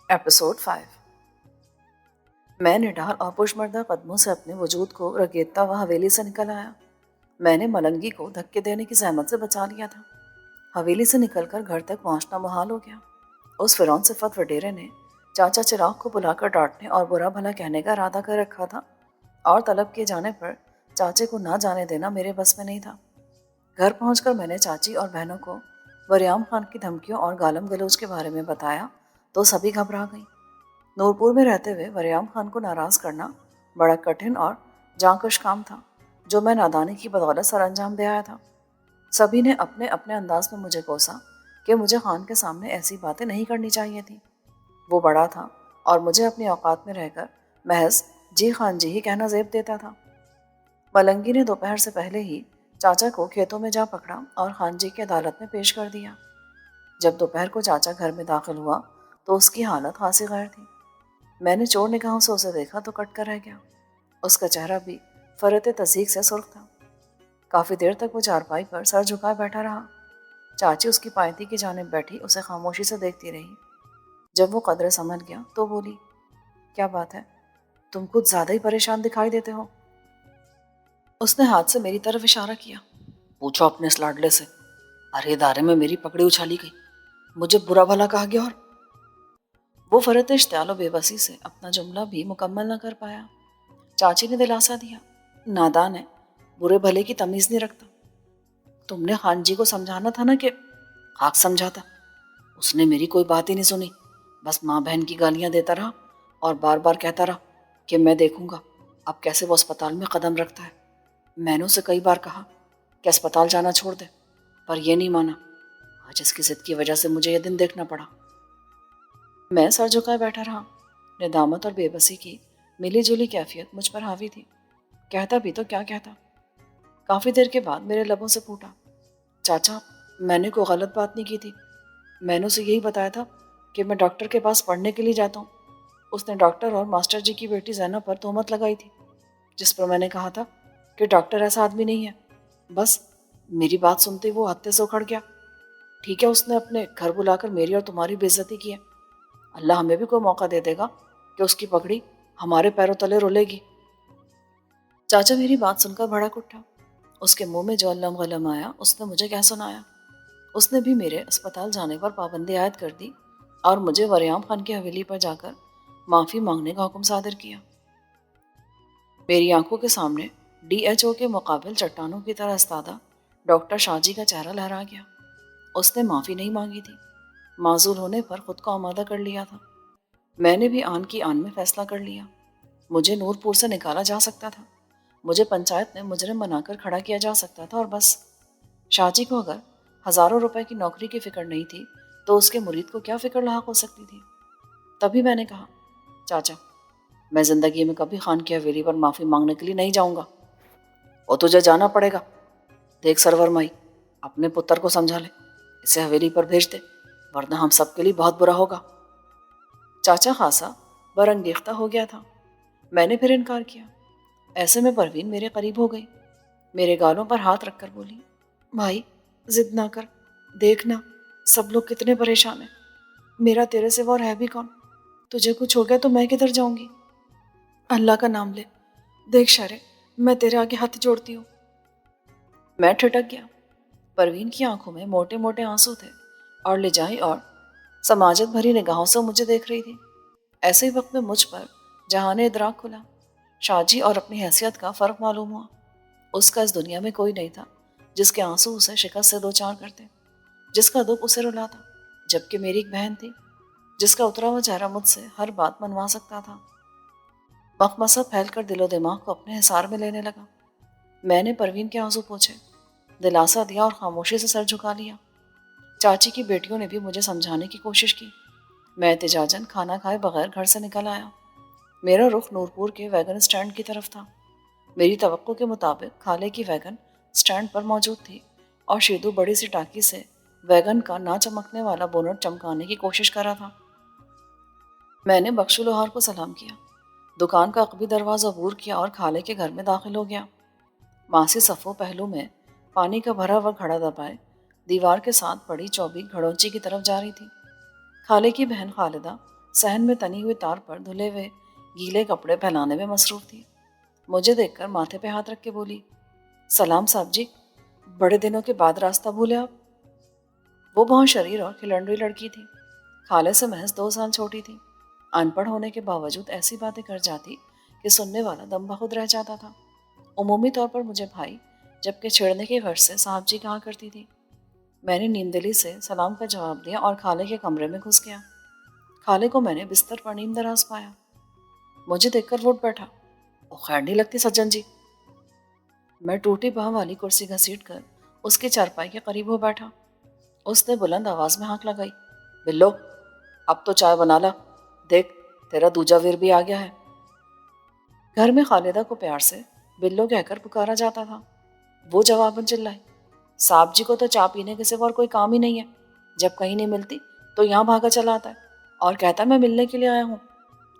Episode 5۔ میں Nadal اور پشمردہ قدموں سے اپنے وجود کو رگیدتا ہوا حویلی سے نکل آیا۔ میں نے ملنگی کو دھکے دینے کی زحمت سے بچا لیا تھا۔ حویلی سے نکل کر گھر تک پہنچنا محال ہو گیا۔ اس فرعون صفت وڈیرے نے چاچا چراغ کو بلا کر ڈانٹنے اور برا بھلا کہنے کا ارادہ کر رکھا تھا، اور طلب کیے جانے پر چاچے کو نہ جانے دینا میرے بس میں نہیں تھا۔ گھر پہنچ کر میں نے چاچی اور بہنوں کو وریام خان کی دھمکیوں اور گالم گلوچ کے بارے میں بتایا تو سبھی گھبرا گئیں۔ نورپور میں رہتے ہوئے وریام خان کو ناراض کرنا بڑا کٹھن اور جانکش کام تھا، جو میں نادانی کی بدولت سر انجام دے آیا تھا۔ سبھی نے اپنے اپنے انداز میں مجھے کوسا کہ مجھے خان کے سامنے ایسی باتیں نہیں کرنی چاہیے تھیں۔ وہ بڑا تھا اور مجھے اپنی اوقات میں رہ کر محض جی خان جی ہی کہنا زیب دیتا تھا۔ ملنگی نے دوپہر سے پہلے ہی چاچا کو کھیتوں میں جا پکڑا اور خان جی کی عدالت میں پیش کر دیا۔ جب دوپہر کو چاچا گھر میں داخل ہوا تو اس کی حالت خاصی غیر تھی۔ میں نے چور نگاہوں سے اسے دیکھا تو کٹ کر رہ گیا۔ اس کا چہرہ بھی فرط تصدیق سے سرخ تھا۔ کافی دیر تک وہ چارپائی پر سر جھکائے بیٹھا رہا۔ چاچی اس کی پائتی کی جانب بیٹھی اسے خاموشی سے دیکھتی رہی۔ جب وہ قدرے سمجھ گیا تو بولی، کیا بات ہے، تم کچھ زیادہ ہی پریشان دکھائی دیتے ہو۔ اس نے ہاتھ سے میری طرف اشارہ کیا۔ پوچھو اپنے اس لاڈلے سے، ارے ادارے میں میری پکڑی اچھالی گئی، مجھے برا بھلا کہا گیا اور وہ فرط اشتعال و بے بسی سے اپنا جملہ بھی مکمل نہ کر پایا۔ چاچی نے دلاسا دیا، نادان ہے، برے بھلے کی تمیز نہیں رکھتا۔ تم نے خان جی کو سمجھانا تھا نا کہ خاک سمجھاتا۔ اس نے میری کوئی بات ہی نہیں سنی، بس ماں بہن کی گالیاں دیتا رہا اور بار بار کہتا رہا کہ میں دیکھوں گا اب کیسے وہ اسپتال میں قدم رکھتا ہے۔ میں نے اسے کئی بار کہا کہ اسپتال جانا چھوڑ دے، پر یہ نہیں مانا۔ آج اس کی ضد کی وجہ سے مجھے یہ دن دیکھنا پڑا۔ میں سر جھکائے بیٹھا رہا۔ ندامت اور بے بسی کی ملی جلی کیفیت مجھ پر حاوی تھی۔ کہتا بھی تو کیا کہتا۔ کافی دیر کے بعد میرے لبوں سے پھوٹا، چاچا میں نے کوئی غلط بات نہیں کی تھی، میں نے اسے یہی بتایا تھا کہ میں ڈاکٹر کے پاس پڑھنے کے لیے جاتا ہوں۔ اس نے ڈاکٹر اور ماسٹر جی کی بیٹی زینب پر تہمت لگائی تھی، جس پر میں نے کہا تھا کہ ڈاکٹر ایسا آدمی نہیں ہے۔ بس میری بات سنتے وہ ہتے سے اکھڑ گیا۔ ٹھیک ہے، اس نے اپنے گھر بلا کر میری اور تمہاری بے عزتی کی ہے، اللہ ہمیں بھی کوئی موقع دے دے گا کہ اس کی پگڑی ہمارے پیروں تلے رولے گی۔ چاچا میری بات سن کر بھڑک اٹھا۔ اس کے منہ میں جو علم غلم آیا اس نے مجھے کہہ سنایا۔ اس نے بھی میرے اسپتال جانے پر پابندی عائد کر دی اور مجھے وریام خان کی حویلی پر جا کر معافی مانگنے کا حکم صادر کیا۔ میری آنکھوں کے سامنے ڈی ایچ او کے مقابل چٹانوں کی طرح استادہ ڈاکٹر شاہ جی کا چہرہ لہرا گیا۔ اس نے معافی نہیں مانگی تھی، معزول ہونے پر خود کو آمادہ کر لیا تھا۔ میں نے بھی آن کی آن میں فیصلہ کر لیا۔ مجھے نورپور سے نکالا جا سکتا تھا، مجھے پنچایت میں مجرم بنا کر کھڑا کیا جا سکتا تھا، اور بس شاہ جی کو اگر ہزاروں روپے کی نوکری کی فکر نہیں تھی تو اس کے مرید کو کیا فکر لاحق ہو سکتی تھی۔ تبھی میں نے کہا، چاچا میں زندگی میں کبھی خان کی حویلی پر معافی مانگنے کے لیے نہیں جاؤں گا۔ اور تجھے جانا پڑے گا۔ دیکھ سرور مائی، اپنے پتر کو سمجھا لے، اسے حویلی پر بھیج دے، ورنہ ہم سب کے لیے بہت برا ہوگا۔ چاچا خاصا برانگیختہ ہو گیا تھا۔ میں نے پھر انکار کیا۔ ایسے میں پروین میرے قریب ہو گئی، میرے گالوں پر ہاتھ رکھ کر بولی، بھائی ضد نہ کر، دیکھنا سب لوگ کتنے پریشان ہیں، میرا تیرے سوا اور ہے بھی کون، تجھے کچھ ہو گیا تو میں کدھر جاؤں گی۔ اللہ کا نام لے، دیکھ شرے میں تیرے آگے ہاتھ جوڑتی ہوں۔ میں ٹھٹک گیا۔ پروین کی آنکھوں میں موٹے موٹے آنسو تھے اور لجائی اور سماجت بھری نگاہوں سے مجھے دیکھ رہی تھی۔ ایسے ہی وقت میں مجھ پر جہان ادراک کھلا۔ شاہ جی اور اپنی حیثیت کا فرق معلوم ہوا۔ اس کا اس دنیا میں کوئی نہیں تھا جس کے آنسو اسے شکست سے دوچار کرتے، جس کا دکھ اسے رلاتا، جبکہ میری ایک بہن تھی جس کا اترا ہوا چہرہ مجھ سے ہر بات منوا سکتا تھا۔ مخمصت پھیل کر دل و دماغ کو اپنے حصار میں لینے لگا۔ میں نے پروین کے آنسو پوچھے، دلاسا دیا اور خاموشی سے سر جھکا لیا۔ چاچی کی بیٹیوں نے بھی مجھے سمجھانے کی کوشش کی۔ میں احتجاجاً کھانا کھائے بغیر گھر سے نکل آیا۔ میرا رخ نورپور کے ویگن سٹینڈ کی طرف تھا۔ میری توقع کے مطابق کھالے کی ویگن سٹینڈ پر موجود تھی اور شیدو بڑی سی ٹاکی سے ویگن کا نہ چمکنے والا بونٹ چمکانے کی کوشش کر رہا تھا۔ میں نے بخشو لوہار کو سلام کیا، دکان کا عقبی دروازہ عبور کیا اور کھالے کے گھر میں داخل ہو گیا۔ ماسی صفو پہلو میں پانی کا بھرا ہوا گھڑا دبائے دیوار کے ساتھ پڑی چوبی گھڑونچی کی طرف جا رہی تھی۔ خالے کی بہن خالدہ صحن میں تنی ہوئی تار پر دھلے ہوئے گیلے کپڑے پھیلانے میں مصروف تھی۔ مجھے دیکھ کر ماتھے پہ ہاتھ رکھ کے بولی، سلام صاحب جی، بڑے دنوں کے بعد راستہ بھولے آپ؟ وہ بہت شریر اور کھلنڈری لڑکی تھی، خالے سے محض 2 سال چھوٹی تھی۔ ان پڑھ ہونے کے باوجود ایسی باتیں کر جاتی کہ سننے والا دم بخود رہ جاتا تھا۔ عمومی طور پر مجھے بھائی جبکہ چھیڑنے کے غرض سے صاحب جی کہا کرتی تھی۔ میں نے نیم دلی سے سلام کا جواب دیا اور خالے کے کمرے میں گھس گیا۔ خالے کو میں نے بستر پر نیم دراز پایا۔ مجھے دیکھ کر وہ اٹھ بیٹھا، او خیر نہیں لگتی سجن جی۔ میں ٹوٹی باہ والی کرسی گھسیٹ کر اس کے چارپائی کے قریب ہو بیٹھا۔ اس نے بلند آواز میں ہانک لگائی، بلو اب تو چائے بنا لا، دیکھ تیرا دوجا ویر بھی آ گیا ہے۔ گھر میں خالدہ کو پیار سے بلو کہہ کر پکارا جاتا تھا۔ وہ جواباً چلائی، صاحب جی کو تو چائے پینے کے سوا اور کوئی کام ہی نہیں ہے، جب کہیں نہیں ملتی تو یہاں بھاگا چلا آتا ہے اور کہتا ہے میں ملنے کے لیے آیا ہوں،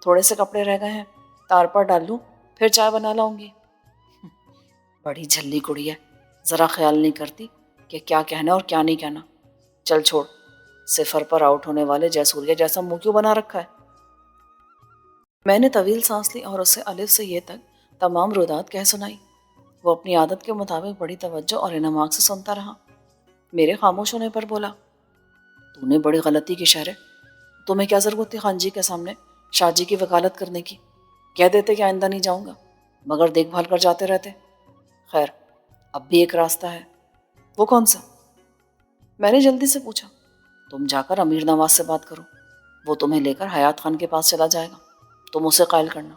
تھوڑے سے کپڑے رہ گئے ہیں تار پر ڈال لوں پھر چائے بنا لاؤں گی۔ بڑی جھلی کڑی ہے، ذرا خیال نہیں کرتی کہ کیا کہنا اور کیا نہیں کہنا۔ چل چھوڑ، صفر پر آؤٹ ہونے والے جیسوریا جیسا منہ کیوں بنا رکھا ہے؟ میں نے طویل سانس لی اور اسے الف سے یہ تک تمام رودات کہہ سنائی۔ وہ اپنی عادت کے مطابق بڑی توجہ اور انہماک سے سنتا رہا۔ میرے خاموش ہونے پر بولا، تو نے بڑی غلطی کی شہرے، تمہیں کیا ضرورت تھی خان جی کے سامنے شاہ جی کی وکالت کرنے کی؟ کہہ دیتے کہ آئندہ نہیں جاؤں گا، مگر دیکھ بھال کر جاتے رہتے۔ خیر اب بھی ایک راستہ ہے۔ وہ کون سا؟ میں نے جلدی سے پوچھا۔ تم جا کر امیر نواز سے بات کرو، وہ تمہیں لے کر حیات خان کے پاس چلا جائے گا، تم اسے قائل کرنا۔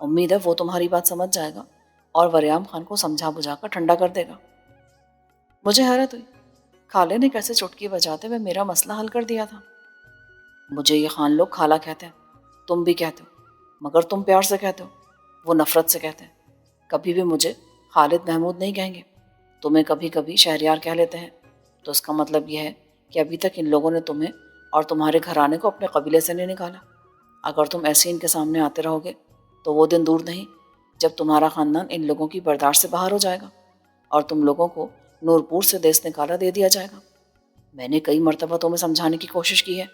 امید ہے وہ تمہاری بات سمجھ جائے گا اور وریام خان کو سمجھا بجھا کر ٹھنڈا کر دے گا۔ مجھے حیرت ہوئی، خالے نے کیسے چٹکی بجاتے ہوئے میرا مسئلہ حل کر دیا تھا؟ مجھے یہ خان لوگ خالہ کہتے ہیں، تم بھی کہتے ہو، مگر تم پیار سے کہتے ہو، وہ نفرت سے کہتے ہیں۔ کبھی بھی مجھے خالد محمود نہیں کہیں گے، تمہیں کبھی کبھی شہریار کہہ لیتے ہیں، تو اس کا مطلب یہ ہے کہ ابھی تک ان لوگوں نے تمہیں اور تمہارے گھرانے کو اپنے قبیلے سے نہیں نکالا۔ اگر تم ایسے ان کے سامنے آتے رہو گے تو وہ دن دور نہیں جب تمہارا خاندان ان لوگوں کی برداشت سے باہر ہو جائے گا اور تم لوگوں کو نورپور سے دیس نکالا دے دیا جائے گا۔ میں نے کئی مرتبہ تمہیں سمجھانے کی کوشش کی ہے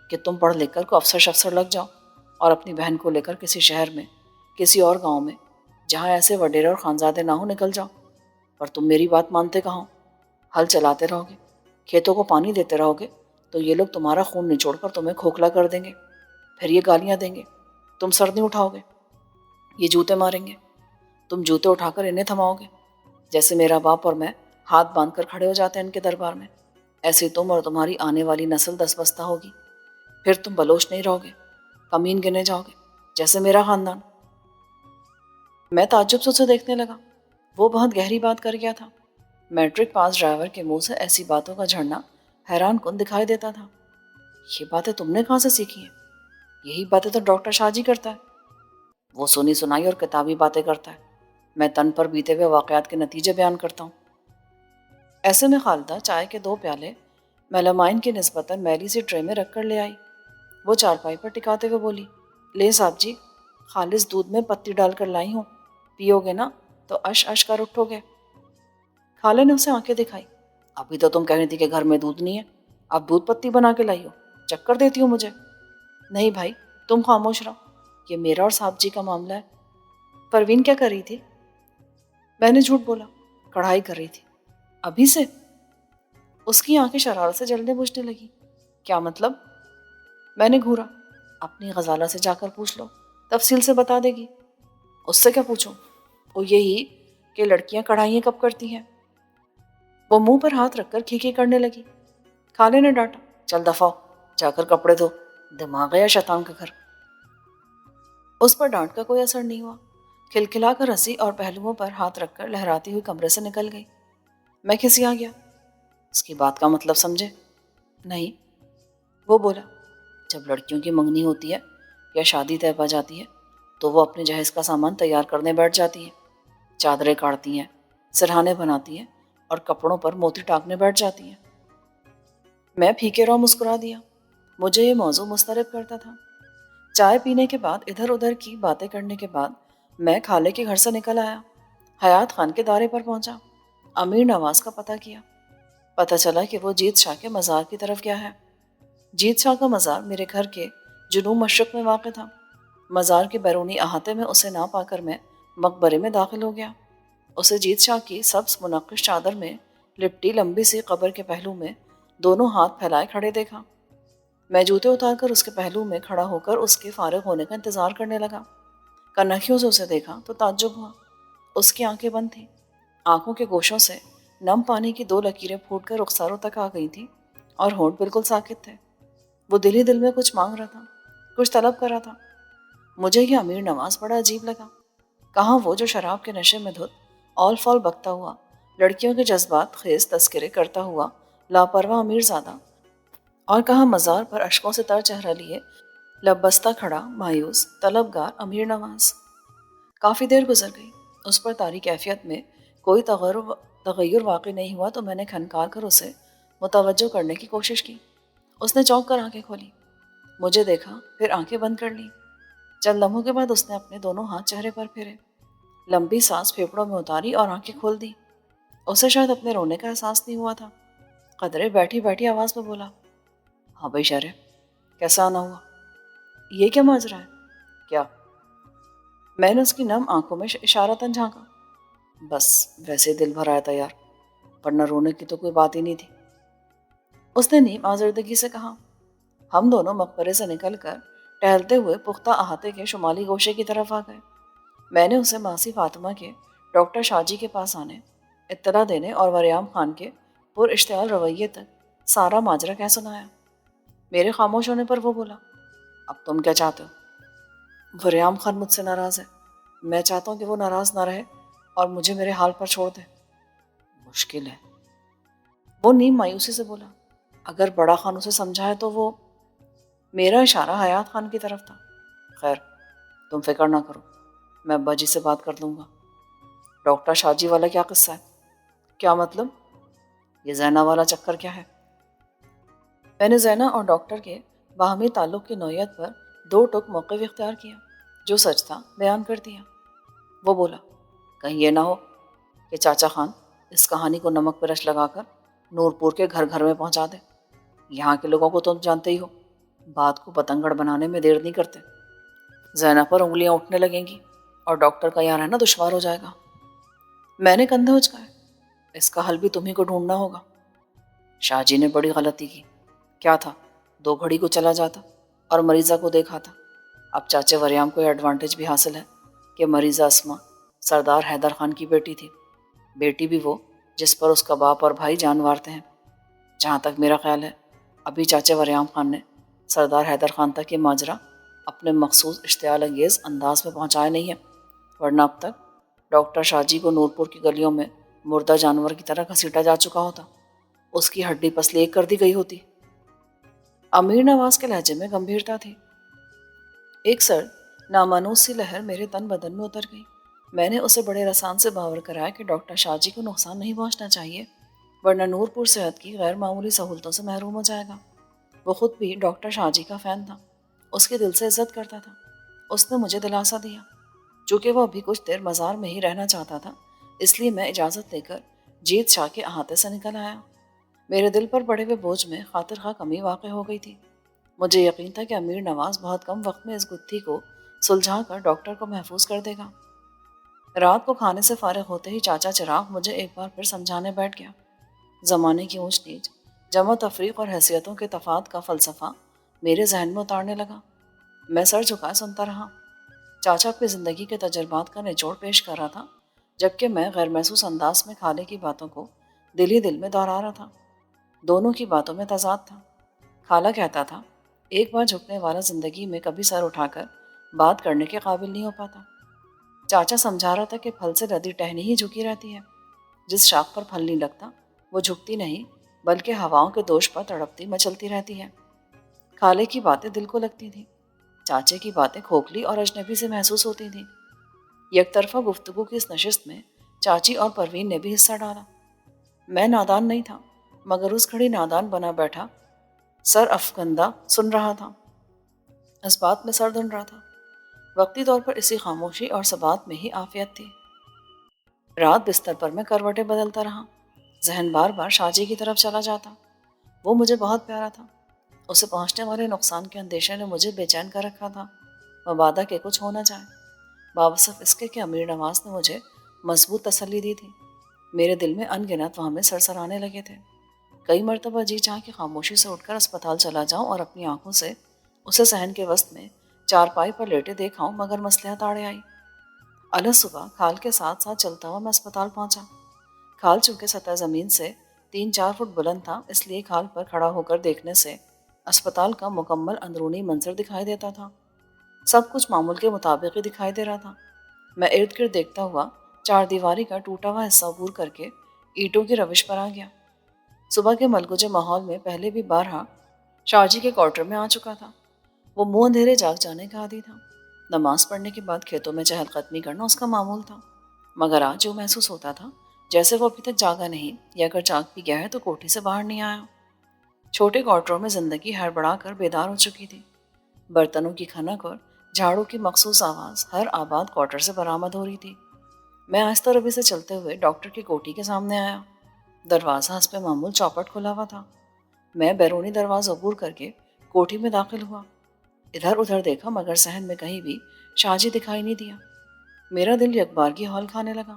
کہ تم پڑھ لکھ کر کو افسر شفسر لگ جاؤ اور اپنی بہن کو لے کر کسی شہر میں، کسی اور گاؤں میں جہاں ایسے وڈیرے اور خانزادے نہ ہوں نکل جاؤ، پر تم میری بات مانتے کہاں ہو؟ ہل چلاتے رہو گے، کھیتوں کو پانی دیتے رہو گے تو یہ لوگ تمہارا خون نچوڑ کر تمہیں کھوکھلا کر دیں گے، پھر یہ گالیاں دیں گے، تم سر نہیں اٹھاؤ گے، یہ جوتے ماریں گے، تم جوتے اٹھا کر انہیں تھماؤ گے، جیسے میرا باپ اور میں ہاتھ باندھ کر کھڑے ہو جاتے ہیں ان کے دربار میں، ایسے تم اور تمہاری آنے والی نسل دس بستہ ہوگی۔ پھر تم بلوچ نہیں رہو گے، کمین گنے جاؤ گے جیسے میرا خاندان۔ میں تعجب سے اسے دیکھنے لگا، وہ بہت گہری بات کر گیا تھا۔ میٹرک پاس ڈرائیور کے منہ سے ایسی باتوں کا جھڑنا حیران کن دکھائی دیتا تھا۔ یہ باتیں تم نے کہاں سے سیکھی ہیں؟ یہی باتیں تو ڈاکٹر شاہ جی کرتا ہے، وہ سنی سنائی اور کتابی باتیں کرتا ہے، میں تن پر بیتے ہوئے واقعات کے نتیجے بیان کرتا ہوں۔ ایسے میں خالدہ چائے کے 2 پیالے میلامائن کی نسبتاً میلی سی ٹرے میں رکھ کر لے آئی۔ وہ چارپائی پر ٹکاتے ہوئے بولی، لے صاحب جی، خالص دودھ میں پتی ڈال کر لائی ہوں، پیو گے نا تو اش اش کر اٹھو گے۔ خالے نے اسے آنکھیں دکھائی، ابھی تو تم کہہ رہی تھی کہ گھر میں دودھ نہیں ہے، اب دودھ پتی بنا کے لائی ہو، چکر دیتی ہو مجھے۔ نہیں بھائی، تم خاموش رہو، یہ میرا اور صاحب جی کا معاملہ ہے۔ پروین کیا کر رہی تھی؟ میں نے جھوٹ بولا، کڑھائی کر رہی تھی۔ ابھی سے؟ اس کی آنکھیں شرارت سے جلنے بجھنے لگی۔ کیا مطلب؟ میں نے گھورا، اپنی غزالہ سے جا کر پوچھ لو، تفصیل سے بتا دے گی۔ اس سے کیا پوچھوں؟ وہ یہی کہ لڑکیاں کڑھائیاں کب کرتی ہیں۔ وہ منہ پر ہاتھ رکھ کر کھیکھی کرنے لگی۔ خالے نے ڈانٹا، چل دفعہ جا کر کپڑے دھو، دماغ ہے یا شیطان کا گھر۔ اس پر ڈانٹ کا کوئی اثر نہیں ہوا، کھلکھلا کر ہنسی اور پہلوؤں پر ہاتھ رکھ کر لہراتی ہوئی کمرے سے نکل گئی۔ میں کھسیا گیا، اس کی بات کا مطلب سمجھے؟ نہیں۔ وہ بولا، جب لڑکیوں کی منگنی ہوتی ہے یا شادی طے پا جاتی ہے تو وہ اپنے جہیز کا سامان تیار کرنے بیٹھ جاتی ہیں، چادریں کاٹتی ہیں، سرہانے بناتی ہیں اور کپڑوں پر موتی ٹانکنے بیٹھ جاتی ہیں۔ میں پھیکے رو مسکرا دیا، مجھے یہ موضوع مضطرب کرتا تھا۔ چائے پینے کے بعد ادھر ادھر کی باتیں کرنے کے بعد میں خالے کے گھر سے نکل آیا، حیات خان کے دارے پر پہنچا، امیر نواز کا پتہ کیا۔ پتہ چلا کہ وہ جیت شاہ کے مزار کی طرف گیا ہے۔ جیت شاہ کا مزار میرے گھر کے جنوب مشرق میں واقع تھا۔ مزار کے بیرونی احاطے میں اسے نہ پا کر میں مقبرے میں داخل ہو گیا۔ اسے جیت شاہ کی سبز منقش چادر میں لپٹی لمبی سی قبر کے پہلو میں دونوں ہاتھ پھیلائے کھڑے دیکھا۔ میں جوتے اتار کر اس کے پہلو میں کھڑا ہو کر اس کے فارغ ہونے کا انتظار کرنے لگا۔ کنکھیوں سے اسے دیکھا تو تعجب ہوا۔ اس کی آنکھیں بند تھیں۔ آنکھوں کے گوشوں سے نم پانی کی 2 لکیریں پھوٹ کر رخساروں تک آ گئی تھیں اور ہونٹ بالکل ساکت تھے۔ وہ دل ہی دل میں کچھ مانگ رہا تھا، کچھ طلب کر رہا تھا۔ مجھے یہ امیر نواز بڑا عجیب لگا۔ کہاں وہ جو شراب کے نشے میں دھت اول فول بکتا ہوا، لڑکیوں کے جذبات خیز تذکرے کرتا ہوا لاپرواہ امیر زادہ، اور کہاں مزار پر اشکوں سے تر چہرہ لیے لب بستہ کھڑا مایوس طلبگار امیر نواز۔ کافی دیر گزر گئی، اس پر طاری کیفیت میں کوئی تغیر واقع نہیں ہوا تو میں نے کھنکار کر اسے متوجہ کرنے کی کوشش کی۔ اس نے چونک کر آنکھیں کھولی، مجھے دیکھا، پھر آنکھیں بند کر لیں۔ چند لمحوں کے بعد اس نے اپنے دونوں ہاتھ چہرے پر پھیرے، لمبی سانس پھیپھڑوں میں اتاری اور آنکھیں کھول دی۔ اسے شاید اپنے رونے کا احساس نہیں ہوا تھا۔ قدرے بیٹھی بیٹھی آواز میں بولا، ہاں بھائی شرے، کیسا آنا ہوا؟ یہ کیا ماجرا ہے؟ کیا؟ میں نے اس کی نم آنکھوں میں اشارتاً جھانکا۔ بس ویسے دل بھر آیا تھا یار، ورنہ رونے کی تو کوئی بات ہی نہیں تھی۔ اس نے نیم آزردگی سے کہا۔ ہم دونوں مقبرے سے نکل کر ٹہلتے ہوئے پختہ احاطے کے شمالی گوشے کی طرف آ گئے۔ میں نے اسے ماسی فاطمہ کے ڈاکٹر شاہ جی کے پاس آنے، اطلاع دینے اور وریام خان کے پر اشتعال رویے تک سارا ماجرا کہہ سنایا۔ میرے خاموش ہونے پر وہ بولا، اب تم کیا چاہتے ہو؟ وریام خان مجھ سے ناراض ہے، میں چاہتا ہوں کہ وہ ناراض نہ رہے اور مجھے میرے حال پر چھوڑ دے۔ مشکل ہے، وہ نیم مایوسی سے بولا۔ اگر بڑا خان اسے سمجھائے تو وہ… میرا اشارہ حیات خان کی طرف تھا۔ خیر، تم فکر نہ کرو، میں ابا جی سے بات کر لوں گا۔ ڈاکٹر شاہ جی والا کیا قصہ ہے؟ کیا مطلب؟ یہ زینہ والا چکر کیا ہے؟ میں نے زینہ اور ڈاکٹر کے باہمی تعلق کی نوعیت پر 2 ٹک موقف اختیار کیا۔ جو سچ تھا بیان کر دیا۔ وہ بولا، کہیں یہ نہ ہو کہ چاچا خان اس کہانی کو نمک پہ رش لگا کر نورپور کے گھر گھر میں پہنچا دے۔ یہاں کے لوگوں کو تم جانتے ہی ہو، بات کو پتنگڑ بنانے میں دیر نہیں کرتے۔ زینہ پر انگلیاں اٹھنے لگیں گی اور ڈاکٹر کا یہاں رہنا دشوار ہو جائے گا۔ میں نے کندھے اچکائے۔ اس کا حل بھی تمہیں کو ڈھونڈنا ہوگا۔ شاہ جی نے بڑی غلطی کی۔ کیا تھا؟ 2 گھڑی کو چلا جاتا اور مریضہ کو دیکھا تھا۔ اب چاچے وریام کو یہ ایڈوانٹیج بھی حاصل ہے کہ مریضہ اسما سردار حیدر خان کی بیٹی تھی، بیٹی بھی وہ جس پر اس کا باپ اور بھائی جان وارتے ہیں۔ جہاں تک میرا خیال ہے، ابھی چاچے وریام خان نے سردار حیدر خان تک یہ ماجرا اپنے مخصوص اشتعال انگیز انداز میں پہنچائے نہیں ہے، ورنہ اب تک ڈاکٹر شاہ جی کو نورپور کی گلیوں میں مردہ جانور کی طرح گھسیٹا جا چکا ہوتا، اس کی ہڈی پسلی ایک کر دی گئی ہوتی۔ امیر نواز کے لہجے میں گمبھیرتا تھی۔ ایک سرد نامانوس سی لہر میرے تن بدن میں اتر گئی۔ میں نے اسے بڑے رسان سے باور کرایا کہ ڈاکٹر شاہ جی کو نقصان نہیں پہنچنا چاہیے، ورنہ نورپور صحت کی غیر معمولی سہولتوں سے محروم ہو جائے گا۔ وہ خود بھی ڈاکٹر شاہ جی کا فین تھا، اس کے دل سے عزت کرتا تھا۔ اس نے مجھے دلاسا دیا۔ چونکہ وہ ابھی کچھ دیر مزار میں ہی رہنا چاہتا تھا، اس لیے میں اجازت لے کر جیت شاہ کے احاطے سے نکل آیا۔ میرے دل پر پڑے ہوئے بوجھ میں خاطر خواہ کمی واقع ہو گئی تھی۔ مجھے یقین تھا کہ امیر نواز بہت کم وقت میں اس گتھی کو سلجھا کر ڈاکٹر کو محفوظ کر دے گا۔ رات کو کھانے سے فارغ ہوتے ہی چاچا چراغ مجھے ایک بار پھر سمجھانے بیٹھ گیا۔ زمانے کی اونچ نیچ، جمع تفریق اور حیثیتوں کے تفاد کا فلسفہ میرے ذہن میں اتارنے لگا۔ میں سر جھکائے سنتا رہا۔ چاچا اپنی زندگی کے تجربات کا نچوڑ پیش کر رہا تھا، جبکہ میں غیر محسوس انداز میں خالے کی باتوں کو دل ہی دل میں دہرا رہا تھا۔ دونوں کی باتوں میں تضاد تھا۔ خالہ کہتا تھا، ایک بار جھکنے والا زندگی میں کبھی سر اٹھا کر بات کرنے کے قابل نہیں ہو پاتا۔ چاچا سمجھا رہا تھا کہ پھل سے لدی ٹہنی ہی جھکی رہتی ہے، جس شاخ پر پھل نہیں لگتا وہ جھکتی نہیں بلکہ ہواؤں کے دوش پر تڑپتی مچلتی رہتی ہے۔ خالے کی باتیں دل کو لگتی تھیں، چاچے کی باتیں کھوکھلی اور اجنبی سے محسوس ہوتی تھیں۔ یک طرفہ گفتگو کی اس نشست میں چاچی اور پروین نے بھی حصہ ڈالا۔ میں نادان نہیں تھا، مگر اس گھڑی نادان بنا بیٹھا سر افکندہ سن رہا تھا، اس بات میں سر دھن رہا تھا۔ وقتی طور پر اسی خاموشی اور ثبات میں ہی عافیت تھی۔ رات بستر پر میں کروٹیں بدلتا رہا، ذہن بار بار شاہ جی کی طرف چلا جاتا۔ وہ مجھے بہت پیارا تھا، اسے پہنچنے والے نقصان کے اندیشے نے مجھے بے چین کر رکھا تھا، مبادا کہ کچھ ہو نہ جائے۔ باوصف اس کے کہ امیر نواز نے مجھے مضبوط تسلی دی تھی، میرے دل میں ان گنت وہمیں سرسرانے لگے تھے۔ کئی مرتبہ جی چاہ کہ خاموشی سے اٹھ کر اسپتال چلا جاؤں اور اپنی آنکھوں سے اسے صحن کے وسط میں چارپائی پر لیٹے دیکھاؤں، مگر مصلحت آڑے آئی۔ الگ صبح کھال کے ساتھ ساتھ چلتا ہوا میں اسپتال پہنچا۔ کھال چونکہ سطح زمین سے 3-4 فٹ بلند تھا، اس لیے کھال پر کھڑا ہو کر دیکھنے سے اسپتال کا مکمل اندرونی منظر دکھائی دیتا تھا۔ سب کچھ معمول کے مطابق ہی دکھائی دے رہا تھا۔ میں ارد گرد دیکھتا ہوا 4 دیواری کا ٹوٹا ہوا حصہ عبور کر کے اینٹوں کی روش پر آ گیا۔ صبح کے ملگوجے ماحول میں پہلے بھی بارہا شاہ جی کے کوارٹر میں آ چکا تھا۔ وہ منہ اندھیرے جاگ جانے کا عادی تھا۔ نماز پڑھنے کے بعد کھیتوں میں چہل قدمی کرنا اس کا معمول تھا، مگر آج جو محسوس ہوتا تھا جیسے وہ ابھی تک جاگا نہیں، یا اگر جاگ بھی گیا ہے تو کوٹھی سے باہر نہیں آیا۔ چھوٹے کوارٹروں میں زندگی ہڑبڑا کر بیدار ہو چکی تھی۔ برتنوں کی کھنک اور جھاڑو کی مخصوص آواز ہر آباد کوارٹر سے برآمد ہو رہی تھی۔ میں آہستہ روی سے چلتے ہوئے ڈاکٹر کی کوٹھی کے سامنے آیا۔ دروازہ حسب معمول چوپٹ کھلا ہوا تھا۔ میں بیرونی دروازہ عبور کر کے کوٹھی میں داخل ہوا۔ ادھر ادھر دیکھا مگر صحن میں کہیں بھی شاہ جی دکھائی نہیں دیا۔ میرا دل یکبارگی ہول کھانے لگا۔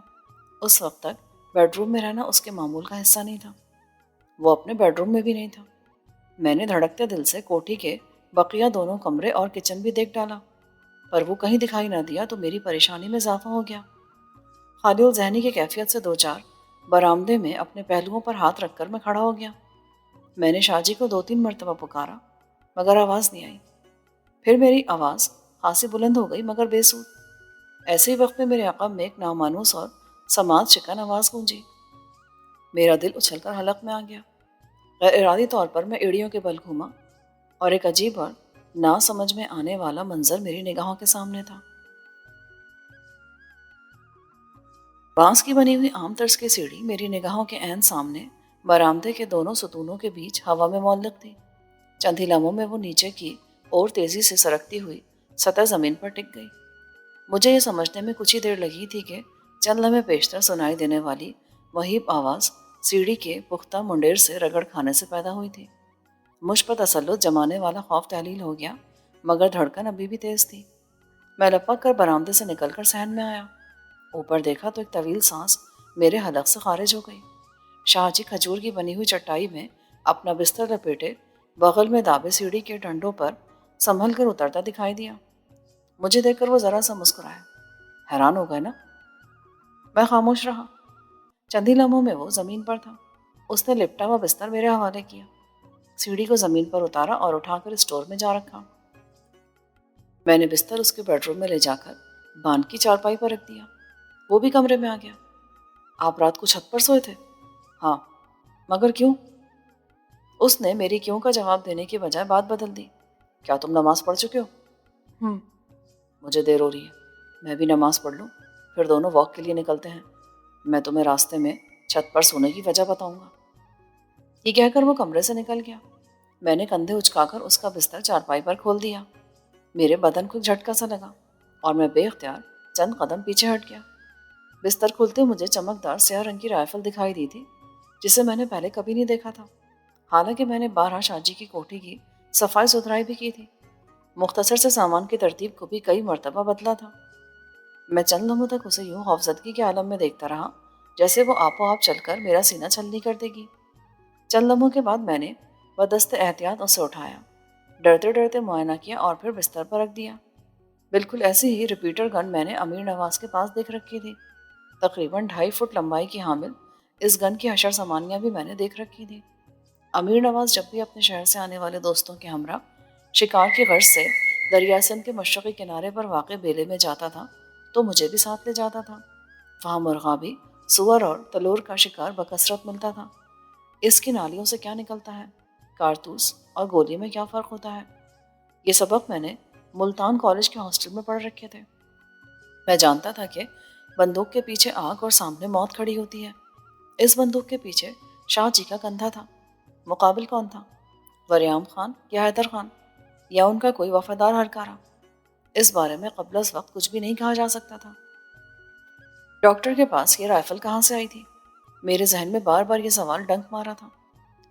اس وقت تک بیڈ روم میں رہنا اس کے معمول کا حصہ نہیں تھا۔ وہ اپنے بیڈ روم میں بھی نہیں تھا۔ میں نے دھڑکتے دل سے کوٹھی کے بقیہ دونوں کمرے اور کچن بھی دیکھ ڈالا، پر وہ کہیں دکھائی نہ دیا تو میری پریشانی میں اضافہ ہو گیا۔ خالی الذہنی کی کیفیت سے 2-4 برآمدے میں اپنے پہلوؤں پر ہاتھ رکھ کر میں کھڑا ہو گیا۔ میں نے شاہ جی کو 2-3 مرتبہ پکارا مگر آواز نہیں آئی۔ پھر میری آواز خاصی بلند ہو گئی مگر بے سود۔ ایسے ہی وقت میں میرے عقب میں ایک نامانوس اور سماعت شکن آواز گونجی۔ میرا دل اچھل کر حلق میں آ گیا۔ غیر ارادی طور پر میں ایڑیوں کے بل گھوما اور ایک عجیب اور نہ سمجھ میں آنے والا منظر میری نگاہوں کے سامنے تھا۔ بانس کی بنی ہوئی عام طرز کی سیڑھی میری نگاہوں کے عین سامنے برآمدے کے دونوں ستونوں کے بیچ ہوا میں معلق تھی۔ چند ہی لمحوں میں وہ نیچے کی اور تیزی سے سرکتی ہوئی سطح زمین پر ٹک گئی۔ مجھے یہ سمجھنے میں کچھ ہی دیر لگی تھی کہ چند لمحے پیشتر سنائی دینے والی مہیب آواز سیڑھی کے پختہ منڈیر سے رگڑ کھانے سے پیدا ہوئی تھی۔ مجھ پر تسلط جمانے والا خوف تحلیل ہو گیا، مگر دھڑکن ابھی بھی تیز تھی۔ میں لپک کر برآمدے سے نکل کر صحن میں آیا۔ اوپر دیکھا تو ایک طویل سانس میرے حلق سے خارج ہو گئی۔ شاہ جی کھجور کی بنی ہوئی چٹائی میں اپنا بستر لپیٹے بغل میں دابے سیڑھی کے ڈنڈوں پر سنبھل کر اترتا دکھائی دیا۔ مجھے دیکھ کر وہ ذرا سا مسکرایا۔ حیران ہو گئے نا؟ میں خاموش رہا۔ چند ہی لمحوں میں وہ زمین پر تھا۔ اس نے لپٹا ہوا بستر میرے حوالے کیا، سیڑھی کو زمین پر اتارا اور اٹھا کر اسٹور میں جا رکھا۔ میں نے بستر اس کے بیڈ روم میں لے جا کر بان کی چارپائی پر رکھ دیا۔ وہ بھی کمرے میں آ گیا۔ آپ رات کو چھت پر سوئے تھے؟ ہاں۔ مگر کیوں؟ اس نے میری کیوں کا جواب دینے کی بجائے بات بدل دی۔ کیا تم نماز پڑھ چکے ہو؟ مجھے دیر ہو رہی ہے، میں بھی نماز پڑھ لوں، پھر دونوں واک کے لیے نکلتے ہیں۔ میں تمہیں راستے میں چھت پر سونے کی وجہ بتاؤں گا۔ یہ کہہ کر وہ کمرے سے نکل گیا۔ میں نے کندھے اچکا کر اس کا بستر چارپائی پر کھول دیا۔ میرے بدن کو جھٹکا سا لگا اور میں بے اختیار چند قدم پیچھے ہٹ گیا۔ بستر کھلتے مجھے چمکدار سیاہ رنگ کی رائفل دکھائی دی تھی، جسے میں نے پہلے کبھی نہیں دیکھا تھا۔ حالانکہ میں نے بارہا شاہ جی کی کوٹھی کی صفائی ستھرائی بھی کی تھی، مختصر سے سامان کی ترتیب کو بھی کئی مرتبہ بدلا تھا۔ میں چند لمحوں تک اسے یوں خوفزدگی کے عالم میں دیکھتا رہا جیسے وہ آپ و آپ چل کر میرا سینہ چھلنی کر دے گی۔ چند لمحوں کے بعد میں نے بدست احتیاط اسے اٹھایا، ڈرتے ڈرتے معائنہ کیا اور پھر بستر پر رکھ دیا۔ بالکل ایسی ہی ریپیٹر گن میں نے امیر نواز کے پاس دیکھ رکھی تھی۔ تقریباً 2.5 فٹ لمبائی کی حامل اس گن کی حشر سامانیاں بھی میں نے دیکھ رکھی تھی۔ امیر نواز جب بھی اپنے شہر سے آنے والے دوستوں کے ہمراہ شکار کی غرض سے دریا سندھ کے مشرقی کنارے پر واقع بیلے میں جاتا تھا تو مجھے بھی ساتھ لے جاتا تھا۔ وہاں مرغابی، سور اور تلور کا شکار بکثرت ملتا تھا۔ اس کی نالیوں سے کیا نکلتا ہے، کارتوس اور گولی میں کیا فرق ہوتا ہے، یہ سبق میں نے ملتان کالج کے ہاسٹل میں پڑھ رکھے تھے۔ میں جانتا تھا کہ بندوق کے پیچھے آگ اور سامنے موت کھڑی ہوتی ہے۔ اس بندوق کے پیچھے شاہ جی کا کندھا تھا۔ مقابل کون تھا؟ وریام خان یا حیدر خان یا ان کا کوئی وفادار ہرکارہ؟ اس بارے میں قبل از وقت کچھ بھی نہیں کہا جا سکتا تھا۔ ڈاکٹر کے پاس یہ رائفل کہاں سے آئی تھی؟ میرے ذہن میں بار بار یہ سوال ڈنک مارا تھا۔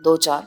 2-4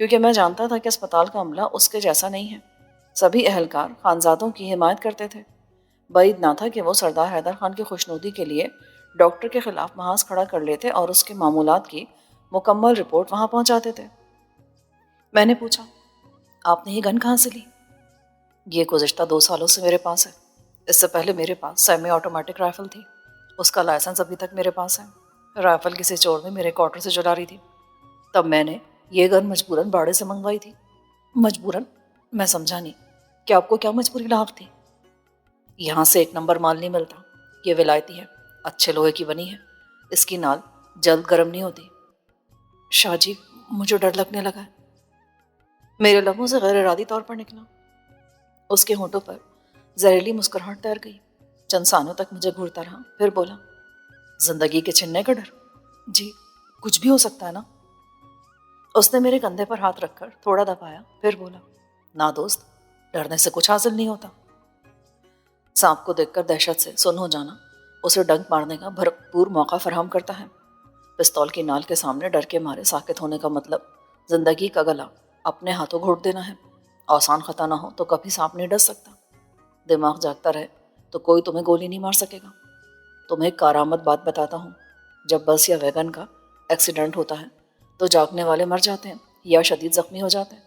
کیونکہ میں جانتا تھا کہ اسپتال کا عملہ اس کے جیسا نہیں ہے۔ سبھی اہلکار خانزادوں کی حمایت کرتے تھے۔ بعید نہ تھا کہ وہ سردار حیدر خان کی خوشنودی کے لیے ڈاکٹر کے خلاف محاذ کھڑا کر لیتے اور اس کے معمولات کی مکمل رپورٹ وہاں پہنچاتے تھے۔ میں نے پوچھا، آپ نے یہ گن کہاں سے لی؟ یہ گزشتہ 2 سالوں سے میرے پاس ہے۔ اس سے پہلے میرے پاس سیمی آٹومیٹک رائفل تھی، اس کا لائسنس ابھی تک میرے پاس ہے۔ رائفل کسی چور نے میرے کوارٹر سے چلا رہی تھی، تب میں نے یہ گن مجبوراً باڑے سے منگوائی تھی۔ مجبوراً؟ میں سمجھا نہیں کہ آپ کو کیا مجبوری لاحق تھی؟ یہاں سے 1 نمبر مال نہیں ملتا، یہ ولایتی ہے، اچھے لوہے کی بنی ہے، اس کی نال جلد گرم نہیں ہوتی۔ شاہ جی، مجھے ڈر لگنے لگا ہے۔ میرے لبوں سے غیر ارادی طور پر نکلا۔ اس کے ہونٹوں پر زہریلی مسکراہٹ تیر گئی۔ چند ثانیوں تک مجھے گھورتا رہا، پھر بولا، زندگی کے چھننے کا ڈر؟ جی، کچھ بھی ہو سکتا ہے نا؟ اس نے میرے کندھے پر ہاتھ رکھ کر تھوڑا دبایا، پھر بولا، نا دوست، ڈرنے سے کچھ حاصل نہیں ہوتا۔ سانپ کو دیکھ کر دہشت سے سن ہو جانا اسے ڈنک مارنے کا بھرپور موقع فراہم کرتا ہے۔ پستول کی نال کے سامنے ڈر کے مارے ساکت ہونے کا مطلب زندگی کا گلا اپنے ہاتھوں گھونٹ دینا ہے۔ آسان خطا نہ ہو تو کبھی سانپ نہیں ڈس سکتا۔ دماغ جاگتا رہے تو کوئی تمہیں گولی نہیں مار سکے گا۔ تمہیں ایک کارآمد بات بتاتا ہوں، جب بس یا ویگن کا ایکسیڈنٹ ہوتا ہے تو جاگنے والے مر جاتے ہیں یا شدید زخمی ہو جاتے ہیں،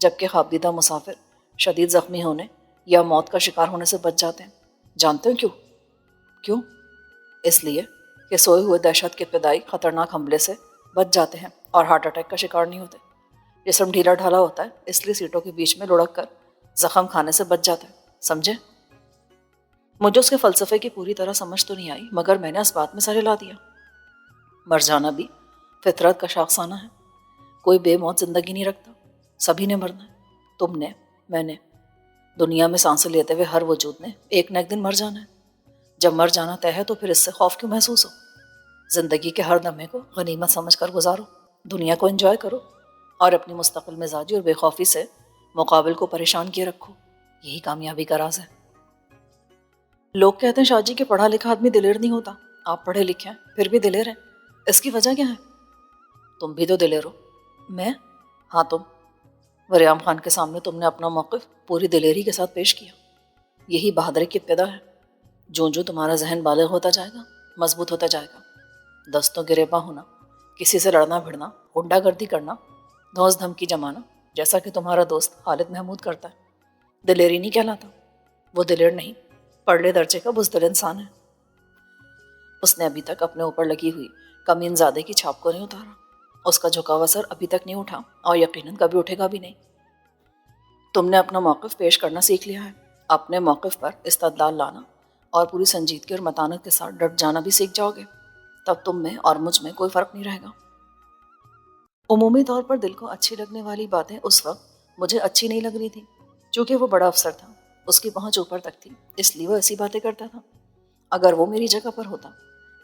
جبکہ خوابدیدہ مسافر شدید زخمی ہونے یا موت کا شکار ہونے سے بچ جاتے ہیں۔ جانتے ہو کیوں؟ کیوں؟ اس لیے کہ سوئے ہوئے دہشت کے ابتدائی خطرناک حملے سے بچ جاتے ہیں اور ہارٹ اٹیک کا شکار نہیں ہوتے۔ جسم ڈھیلا ڈھالا ہوتا ہے، اس لیے سیٹوں کے بیچ میں لڑک کر زخم کھانے سے بچ جاتا ہے، سمجھے؟ مجھے اس کے فلسفے کی پوری طرح سمجھ تو نہیں آئی، مگر میں نے اس بات میں سر ہلا دیا۔ مر جانا بھی فطرت کا شاخسانہ ہے، کوئی بے موت زندگی نہیں رکھتا، سبھی نے مرنا ہے۔ تم نے، میں نے، دنیا میں سانسیں لیتے ہوئے ہر وجود نے ایک نہ ایک دن مر جانا ہے۔ جب مر جانا طے ہے تو پھر اس سے خوف کیوں محسوس ہو؟ زندگی کے ہر لمحے کو غنیمت سمجھ کر گزارو، دنیا کو انجوائے کرو، اور اپنی مستقل مزاجی اور بے خوفی سے مقابل کو پریشان کیے رکھو، یہی کامیابی کا راز ہے۔ لوگ کہتے ہیں شاہ جی کہ پڑھا لکھا آدمی دلیر نہیں ہوتا، آپ پڑھے لکھے ہیں پھر بھی دلیر ہیں، اس کی وجہ کیا ہے؟ تم بھی تو دلیر ہو۔ میں؟ ہاں تم۔ وریام خان کے سامنے تم نے اپنا موقف پوری دلیری کے ساتھ پیش کیا، یہی بہادری کی ابتدا ہے۔ جو تمہارا ذہن بالغ ہوتا جائے گا، مضبوط ہوتا جائے گا، دستوں گریباں ہونا، کسی سے لڑنا بھڑنا، غنڈہ گردی کرنا، دھوس دھمکی جمانا، جیسا کہ تمہارا دوست خالد محمود کرتا ہے، دلیری نہیں کہلاتا۔ وہ دلیر نہیں، پرلے درجے کا بزدل انسان ہے۔ اس نے ابھی تک اپنے اوپر لگی ہوئی کمین زادے کی چھاپ کو نہیں اتارا، اس کا جھکا ہوا سر ابھی تک نہیں اٹھا اور یقیناً کبھی اٹھے گا بھی نہیں۔ تم نے اپنا موقف پیش کرنا سیکھ لیا ہے، اپنے موقف پر استدلال لانا اور پوری سنجیدگی اور متانت کے ساتھ ڈٹ جانا بھی سیکھ جاؤ گے، تب تم میں اور مجھ میں کوئی فرق نہیں رہے گا۔ عمومی طور پر دل کو اچھی لگنے والی باتیں اس وقت مجھے اچھی نہیں لگ رہی تھی، چونکہ وہ بڑا افسر تھا، اس کی پہنچ اوپر تک تھی، اس لیے وہ ایسی باتیں کرتا تھا۔ اگر وہ میری جگہ پر ہوتا،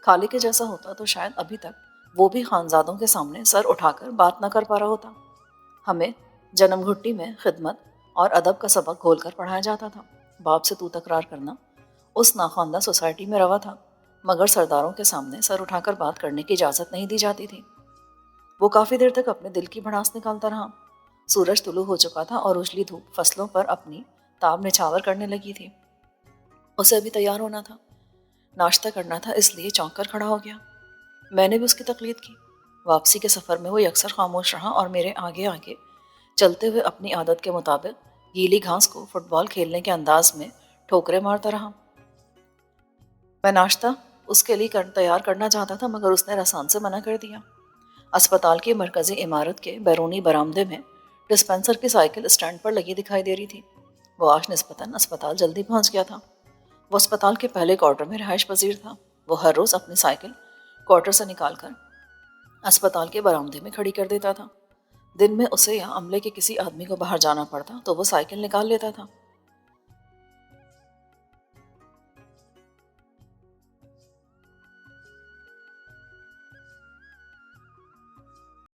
خالق کے جیسا ہوتا، تو شاید ابھی تک وہ بھی خانزادوں کے سامنے سر اٹھا کر بات نہ کر پا رہا ہوتا۔ ہمیں جنم گھٹی میں خدمت اور ادب کا سبق گھول کر پڑھایا جاتا تھا۔ باپ سے تو تکرار کرنا اس ناخواندہ سوسائٹی میں روا تھا، مگر سرداروں کے سامنے سر اٹھا کر بات کرنے کی اجازت نہیں دی جاتی تھی۔ وہ کافی دیر تک اپنے دل کی بھڑاس نکالتا رہا۔ سورج طلوع ہو چکا تھا اور اجلی دھوپ فصلوں پر اپنی تاب نچھاور کرنے لگی تھی۔ اسے ابھی تیار ہونا تھا، ناشتہ کرنا تھا، اس لیے چونک کر کھڑا ہو گیا۔ میں نے بھی اس کی تقلید کی۔ واپسی کے سفر میں وہ یکسر خاموش رہا اور میرے آگے آگے چلتے ہوئے اپنی عادت کے مطابق گیلی گھاس کو فٹ بال کھیلنے کے انداز میں ٹھوکریں مارتا رہا۔ میں ناشتہ اس کے لیے تیار کرنا چاہتا تھا، مگر اس نے رسان سے منع کر دیا۔ اسپتال کی مرکزی عمارت کے بیرونی برآمدے میں ڈسپینسر کی سائیکل اسٹینڈ پر لگی دکھائی دے رہی تھی۔ وہ آج نسبتاً اسپتال جلدی پہنچ گیا تھا۔ وہ اسپتال کے پہلے کوارٹر میں رہائش پذیر تھا۔ وہ ہر روز اپنی سائیکل کوارٹر سے نکال کر اسپتال کے برآمدے میں کھڑی کر دیتا تھا۔ دن میں اسے یا عملے کے کسی آدمی کو باہر جانا پڑتا تو وہ سائیکل نکال لیتا تھا۔